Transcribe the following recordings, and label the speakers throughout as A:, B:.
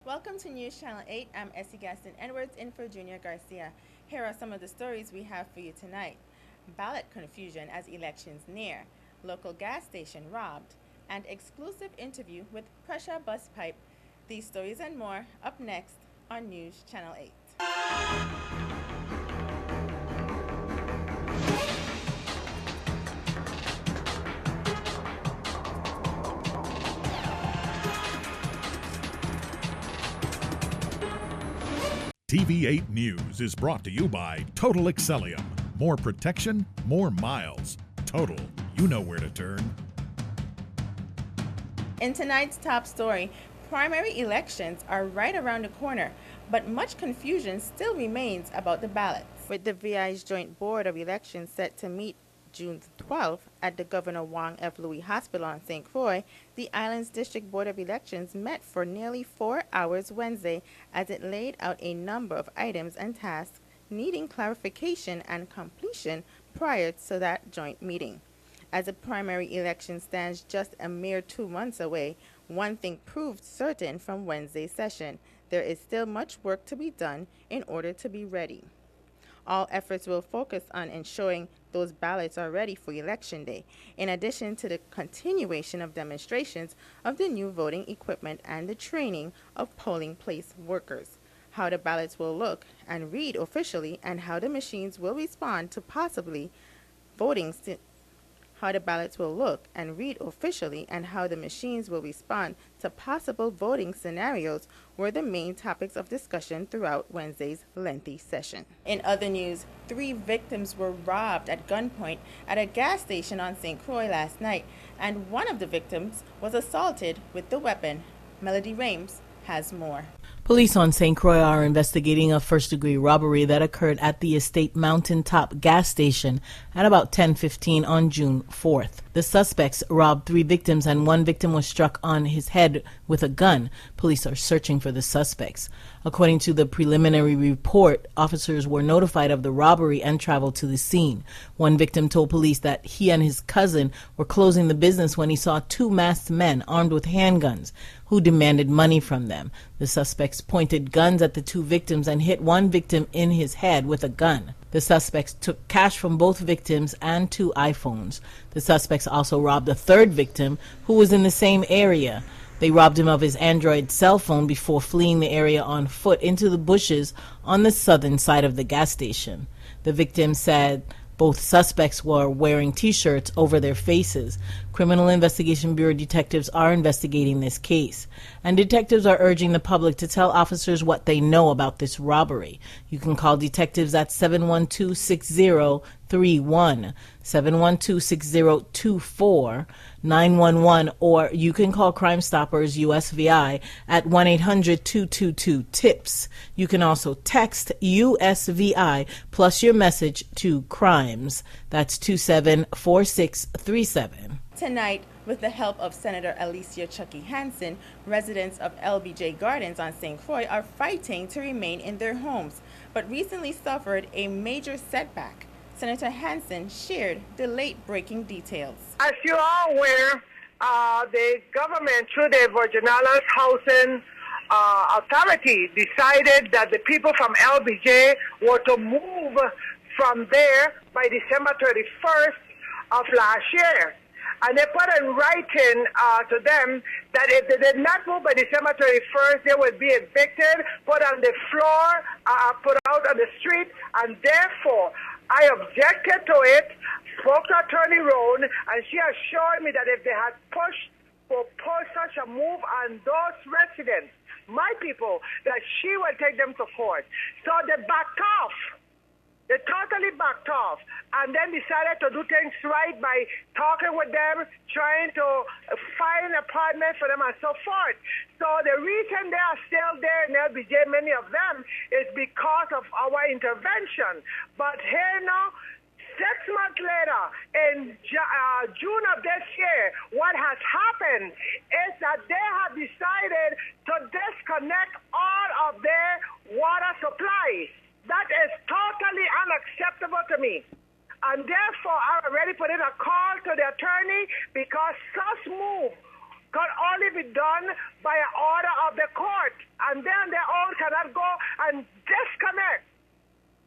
A: Welcome to News Channel 8. I'm Essie Gaston Edwards in for Junior Garcia. Here are some of the stories we have for you tonight. Ballot confusion as elections near, local gas station robbed, and exclusive interview with pressure bus pipe. These stories and more up next on News Channel 8.
B: TV8 News is brought to you by Total Excellium. More protection, more miles. Total, you know where to turn.
A: In tonight's top story, primary elections are right around the corner, but much confusion still remains about the ballots. With the VI's Joint Board of Elections set to meet June 12th at the Governor Wang F. Louis Hospital on St. Croix, the island's District Board of Elections met for nearly 4 hours Wednesday as it laid out a number of items and tasks needing clarification and completion prior to that joint meeting. As the primary election stands just a mere 2 months away, one thing proved certain from Wednesday's session: there is still much work to be done in order to be ready. All efforts will focus on ensuring those ballots are ready for Election Day, in addition to the continuation of demonstrations of the new voting equipment and the training of polling place workers. How the ballots will look and read officially, and how the machines will respond to possibly voting how the ballots will look and read officially and how the machines will respond to possible voting scenarios were the main topics of discussion throughout Wednesday's lengthy session. In other news, 3 victims were robbed at gunpoint at a gas station on St. Croix last night, and one of the victims was assaulted with the weapon. Melody Rames has more.
C: Police on St. Croix are investigating a first-degree robbery that occurred at the Estate Mountaintop gas station at about 10:15 on June 4th. The suspects robbed 3 victims and one victim was struck on his head with a gun. Police are searching for the suspects. According to the preliminary report, officers were notified of the robbery and traveled to the scene. One victim told police that he and his cousin were closing the business when he saw 2 masked men armed with handguns who demanded money from them. The suspects pointed guns at the 2 victims and hit one victim in his head with a gun. The suspects took cash from both victims and 2 iPhones. The suspects also robbed a 3rd victim who was in the same area. They robbed him of his Android cell phone before fleeing the area on foot into the bushes on the southern side of the gas station. The victim said both suspects were wearing T-shirts over their faces. Criminal Investigation Bureau detectives are investigating this case, and detectives are urging the public to tell officers what they know about this robbery. You can call detectives at 712-6031, 712-6024, 911, or you can call Crime Stoppers USVI at 1-800-222-TIPS. You can also text USVI plus your message to crimes. That's 274637.
A: Tonight, with the help of Senator Alicia Chucky Hansen, residents of LBJ Gardens on St. Croix are fighting to remain in their homes, but recently suffered a major setback. Senator Hansen shared the late-breaking details.
D: As you are aware, the government, through the Virgin Islands Housing Authority, decided that the people from LBJ were to move from there by December 31st of last year. And they put in writing to them that if they did not move by December 31st, they would be evicted, put on the floor, put out on the street, and therefore I objected to it, spoke to Attorney Roan, and she assured me that if they had pushed such a move on those residents, my people, that she would take them to court. So they backed off. They totally backed off and then decided to do things right by talking with them, trying to find an apartment for them and so forth. So the reason they are still there in LBJ, many of them, is because of our intervention. But here now, 6 months later, in June of this year, what has happened is that they have decided to disconnect all of their water supply. That is totally unacceptable to me. And therefore, I already put in a call to the attorney because such move could only be done by an order of the court, and then their own cannot go and disconnect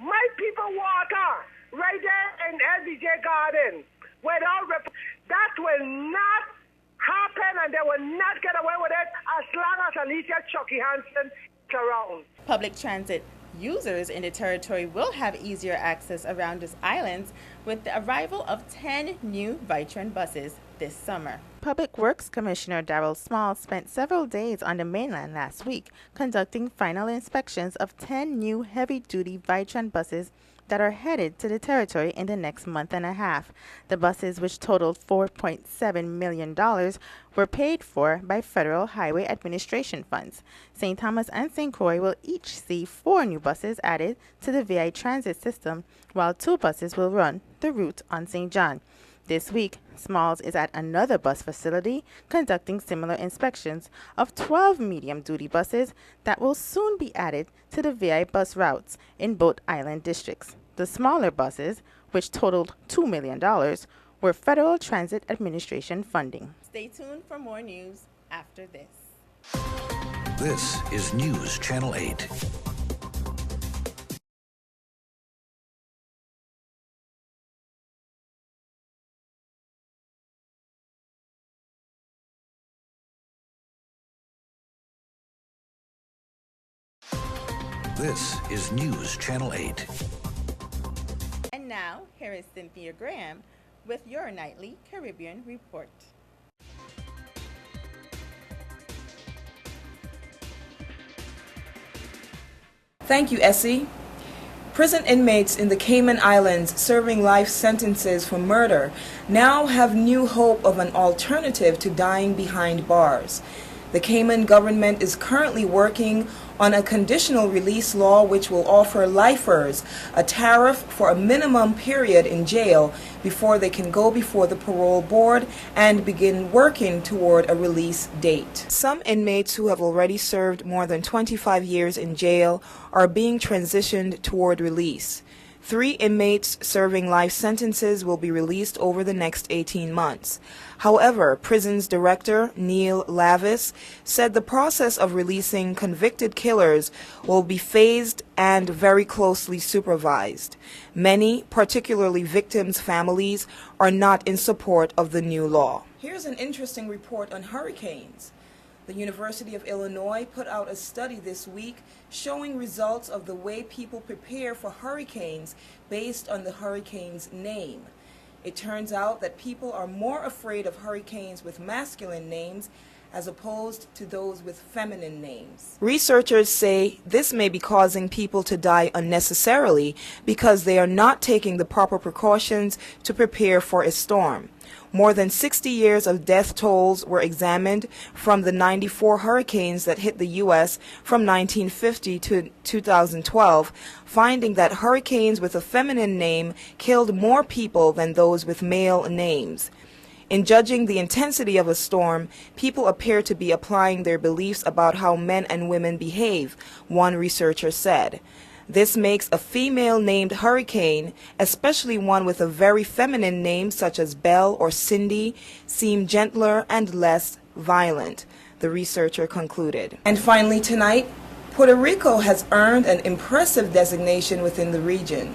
D: my people water right there in LBJ Garden. That will not happen, and they will not get away with it as long as Alicia Chucky Hansen is around.
A: Public transit users in the territory will have easier access around these islands with the arrival of 10 new Vitron buses this summer. Public Works Commissioner Darrell Small spent several days on the mainland last week conducting final inspections of 10 new heavy-duty Vitron buses that are headed to the territory in the next month and a half. The buses, which totaled $4.7 million, were paid for by Federal Highway Administration funds. St. Thomas and St. Croix will each see 4 new buses added to the VI transit system, while 2 buses will run the route on St. John. This week, Smalls is at another bus facility conducting similar inspections of 12 medium-duty buses that will soon be added to the VI bus routes in both island districts. The smaller buses, which totaled $2 million, were Federal Transit Administration funding. Stay tuned for more news after this.
E: This is News Channel 8. This is News Channel 8.
A: And now, here is Cynthia Graham with your nightly Caribbean report.
F: Thank you, Essie. Prison inmates in the Cayman Islands serving life sentences for murder now have new hope of an alternative to dying behind bars. The Cayman government is currently working on a conditional release law which will offer lifers a tariff for a minimum period in jail before they can go before the parole board and begin working toward a release date. Some inmates who have already served more than 25 years in jail are being transitioned toward release. 3 inmates serving life sentences will be released over the next 18 months. However, prison's director, Neil Lavis, said the process of releasing convicted killers will be phased and very closely supervised. Many, particularly victims' families, are not in support of the new law. Here's an interesting report on hurricanes. The University of Illinois put out a study this week showing results of the way people prepare for hurricanes based on the hurricane's name. It turns out that people are more afraid of hurricanes with masculine names as opposed to those with feminine names. Researchers say this may be causing people to die unnecessarily because they are not taking the proper precautions to prepare for a storm. More than 60 years of death tolls were examined from the 94 hurricanes that hit the U.S. from 1950 to 2012, finding that hurricanes with a feminine name killed more people than those with male names. In judging the intensity of a storm, people appear to be applying their beliefs about how men and women behave, one researcher said. This makes a female-named hurricane, especially one with a very feminine name such as Belle or Cindy, seem gentler and less violent, the researcher concluded. And finally tonight, Puerto Rico has earned an impressive designation within the region.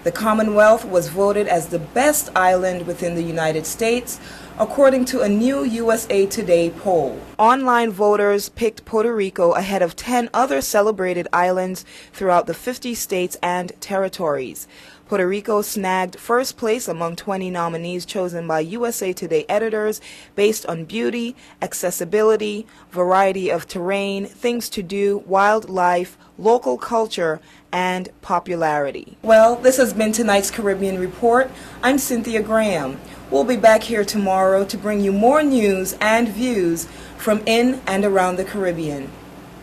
F: The Commonwealth was voted as the best island within the United States, according to a new USA Today poll. Online voters picked Puerto Rico ahead of 10 other celebrated islands throughout the 50 states and territories. Puerto Rico snagged first place among 20 nominees chosen by USA Today editors based on beauty, accessibility, variety of terrain, things to do, wildlife, local culture, and popularity. Well, this has been tonight's Caribbean Report. I'm Cynthia Graham. We'll be back here tomorrow to bring you more news and views from in and around the Caribbean.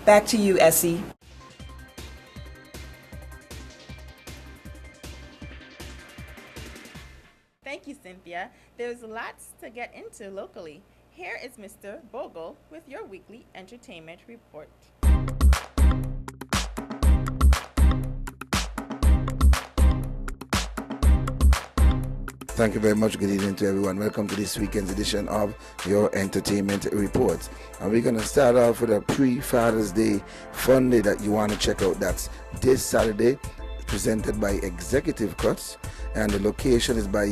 F: Back to you, Essie.
A: Thank you, Cynthia. There's lots to get into locally. Here is Mr. Bogle with your weekly entertainment report.
G: Thank you very much. Good evening to everyone. Welcome to this weekend's edition of your Entertainment Report. And we're going to start off with a pre-Father's Day fun day that you want to check out. That's this Saturday, presented by Executive Cuts, and the location is by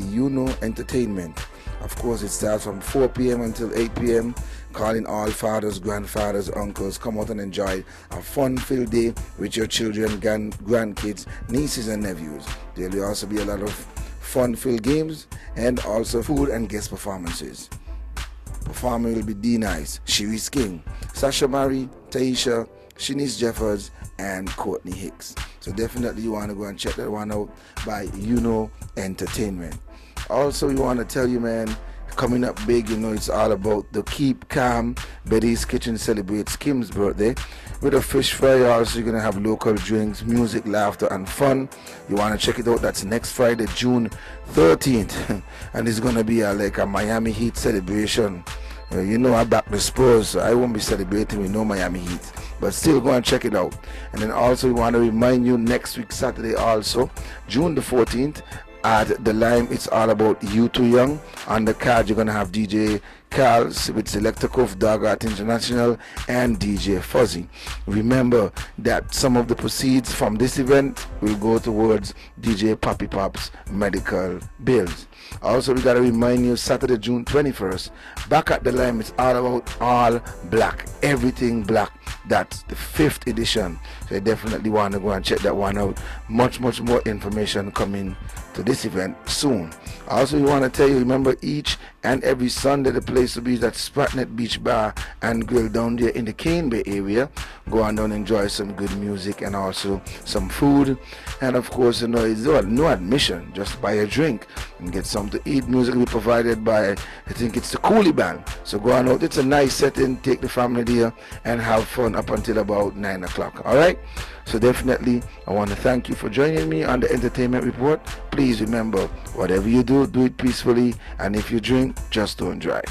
G: Entertainment. Of course, it starts from 4 p.m. until 8 p.m. Calling all fathers, grandfathers, uncles, come out and enjoy a fun-filled day with your children, grandkids, nieces and nephews. There will also be a lot of fun-filled games and also food and guest performances. Performing will be D Nice, Shiri's King, Sasha Marie, Taisha, Shanice Jeffers, and Courtney Hicks. So definitely you want to go and check that one out by Entertainment. Also, we want to tell you, man, coming up big, it's all about the Keep Calm. Betty's Kitchen celebrates Kim's birthday with a fish fry. Also, you're going to have local drinks, music, laughter, and fun. You want to check it out. That's next Friday, June 13th. And it's going to be like a Miami Heat celebration. I back the Spurs, so I won't be celebrating with no Miami Heat. But still go and check it out. And then also, we want to remind you next week, Saturday also, June the 14th, at the Lime, it's all about You Too Young. On the card, you're going to have DJ Carl with Selector Cove, Dog Art International, and DJ Fuzzy. Remember that some of the proceeds from this event will go towards DJ Poppy Pop's medical bills. Also, we got to remind you, Saturday, June 21st, back at the Lime, it's all about all black, everything black. That's the 5th edition. So you definitely want to go and check that one out. Much more information coming to this event soon. Also, we want to tell you, remember, each and every Sunday the place will be that Spratnet Beach Bar and Grill down there in the Cane Bay area. Go on down and enjoy some good music and also some food. And of course, it's no admission, just buy a drink and get something to eat. Music will be provided by, I think it's the Coolie Band. So go on out, it's a nice setting, take the family there and have fun up until about 9 o'clock. Alright? So definitely, I want to thank you for joining me on the Entertainment Report. Please remember, whatever you do, do it peacefully. And if you drink, just don't drive.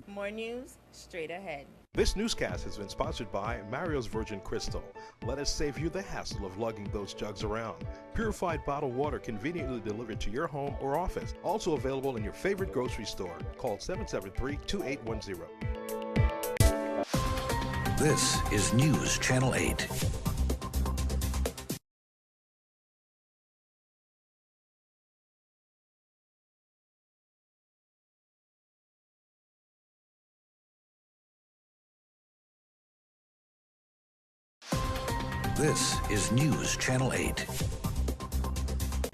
A: More news straight ahead.
H: This newscast has been sponsored by Mario's Virgin Crystal. Let us save you the hassle of lugging those jugs around. Purified bottled water conveniently delivered to your home or office. Also available in your favorite grocery store. Call 773-2810.
E: This is News Channel 8. This is News Channel 8.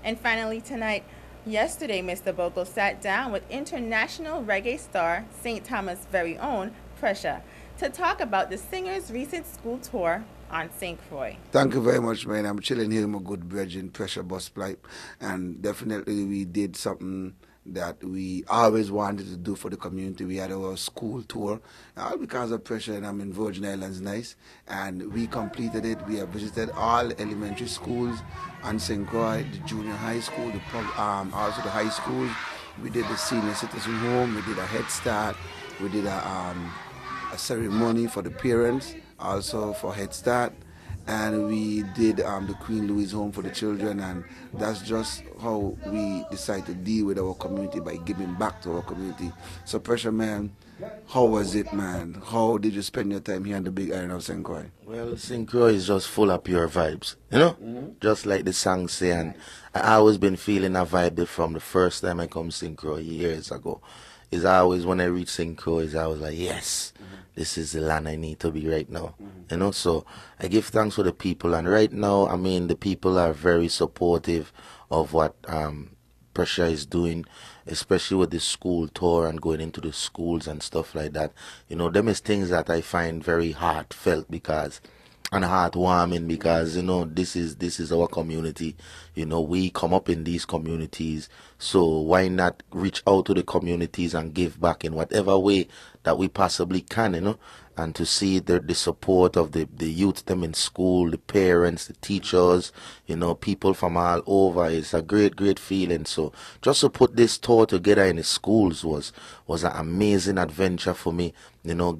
A: And finally tonight, yesterday Mr. Bogle sat down with international reggae star St. Thomas' very own Pressure to talk about the singer's recent school tour on St. Croix.
G: Thank you very much, man. I'm chilling here with my good brethren, Pressure Bus Pipe, and definitely we did something that we always wanted to do for the community. We had our school tour, all because of Pressure, and I'm in Virgin Islands, nice, and we completed it. We have visited all elementary schools on St. Croix, the junior high school, also the high school. We did the senior citizen home, we did a Head Start, we did a ceremony for the parents, also for Head Start, and we did the Queen Louise Home for the children, and that's just how we decide to deal with our community, by giving back to our community. So Pressure, man, how was it, man? How did you spend your time here on the big island of St. Croix?
I: Well, St. Croix is just full of pure vibes, just like the song say, and I always been feeling a vibe from the first time I come St. Croix years ago. It's always, when I reach St. Croix, I was like, yes, this is the land I need to be right now. So I give thanks for the people, and right now, I mean, the people are very supportive of what Pressure is doing, especially with the school tour and going into the schools and stuff like that. Them is things that I find very heartfelt and heartwarming, because this is our community. We come up in these communities, so why not reach out to the communities and give back in whatever way that we possibly can, and to see the support of the youth them in school, the parents, the teachers, people from all over. It's a great feeling. So just to put this tour together in the schools was an amazing adventure for me,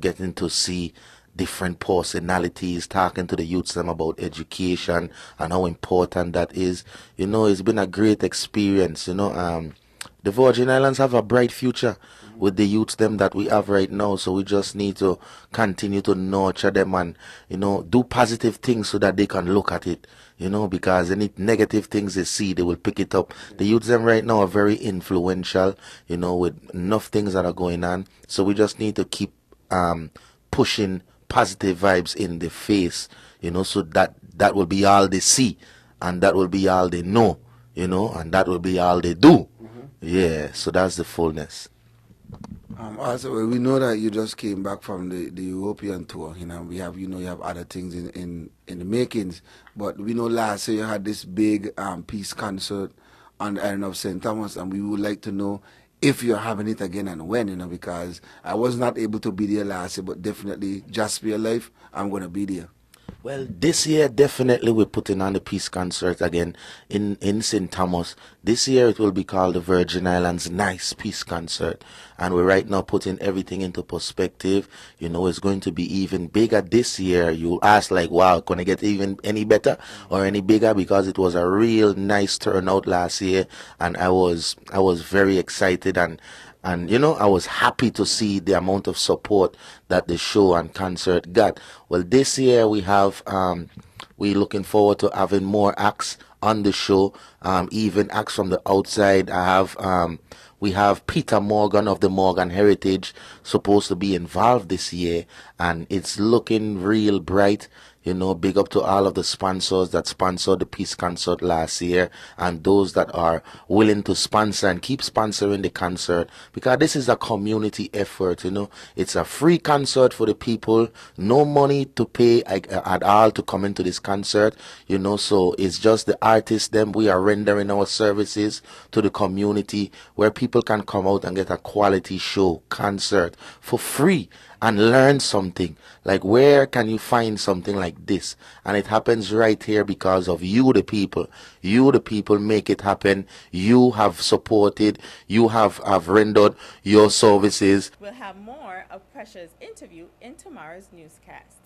I: getting to see different personalities, talking to the youths them about education and how important that is. You know, it's been a great experience. You know, the Virgin Islands have a bright future with the youths them that we have right now. So we just need to continue to nurture them and, you know, do positive things so that they can look at it, you know, because any negative things they see, they will pick it up. The youths them right now are very influential, you know, with enough things that are going on. So we just need to keep pushing positive vibes in the face, you know, so that will be all they see and that will be all they know, you know, and that will be all they do. Yeah, so that's the fullness.
G: Also, we know that you just came back from the European tour. You know, we have, you know, you have other things in the makings. But we know last year you had this big peace concert on the island of St. Thomas, and we would like to know if you're having it again and when, you know, because I was not able to be there last year, but definitely just for your life, I'm going to be there.
I: Well, this year definitely we're putting on the peace concert again in St. Thomas. This year it will be called the Virgin Islands Nice Peace Concert. And we're right now putting everything into perspective. You know, it's going to be even bigger this year. You'll ask like, wow, can it get even any better or any bigger? Because it was a real nice turnout last year. And I was very excited and you know, I was happy to see the amount of support that the show and concert got. Well, this year we have, we're looking forward to having more acts on the show, even acts from the outside. We have Peter Morgan of the Morgan Heritage supposed to be involved this year, and it's looking real bright. You know, big up to all of the sponsors that sponsored the Peace Concert last year and those that are willing to sponsor and keep sponsoring the concert, because this is a community effort, you know. It's a free concert for the people, no money to pay at all to come into this concert, you know, so it's just the artists, them, we are rendering our services to the community where people can come out and get a quality show, concert for free and learn something. Like, where can you find something like this? And it happens right here because of you, the people. You, the people, make it happen. You have supported. You have rendered your services.
A: We'll have more of Pressure's interview in tomorrow's newscast.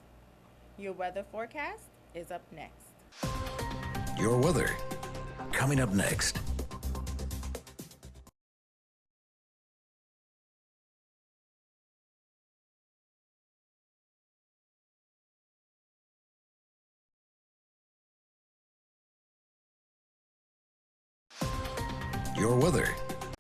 A: Your weather forecast is up next.
E: Your weather coming up next. Your weather.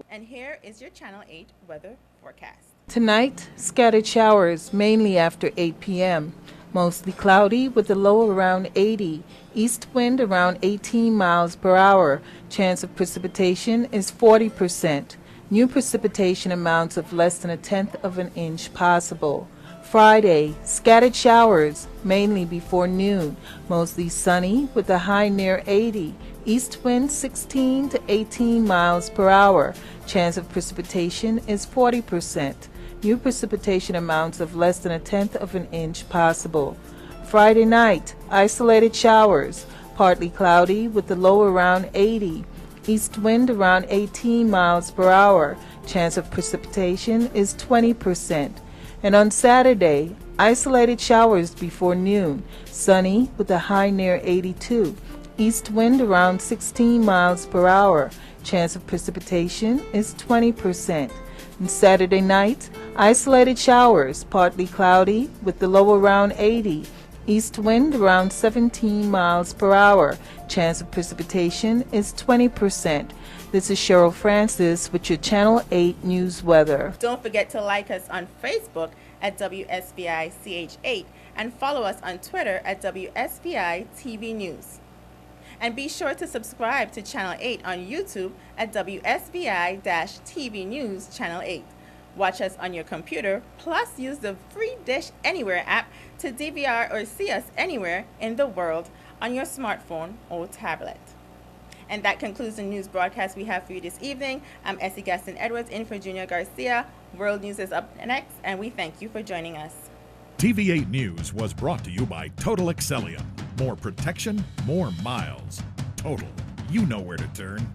A: And here is your Channel 8 weather forecast.
J: Tonight, scattered showers, mainly after 8 p.m. Mostly cloudy with a low around 80. East wind around 18 miles per hour. Chance of precipitation is 40%. New precipitation amounts of less than 1/10 of an inch possible. Friday, scattered showers, mainly before noon. Mostly sunny with a high near 80. East wind 16 to 18 miles per hour. Chance of precipitation is 40%. New precipitation amounts of less than 1/10 of an inch possible. Friday night, isolated showers, partly cloudy with the low around 80. East wind around 18 miles per hour. Chance of precipitation is 20%. And on Saturday, isolated showers before noon, sunny with a high near 82. East wind around 16 miles per hour. Chance of precipitation is 20%. And Saturday night, isolated showers, partly cloudy with the low around 80. East wind around 17 miles per hour. Chance of precipitation is 20%. This is Cheryl Francis with your Channel 8 News Weather.
A: Don't forget to like us on Facebook at WSVI-CH8 and follow us on Twitter at WSVI-TV News. And be sure to subscribe to Channel 8 on YouTube at WSVI-TV News Channel 8. Watch us on your computer, plus use the free Dish Anywhere app to DVR or see us anywhere in the world on your smartphone or tablet. And that concludes the news broadcast we have for you this evening. I'm Essie Gaston Edwards in for Junior Garcia. World News is up next, and we thank you for joining us.
B: TV8 News was brought to you by Total Excellium. More protection, more miles. Total. You know where to turn.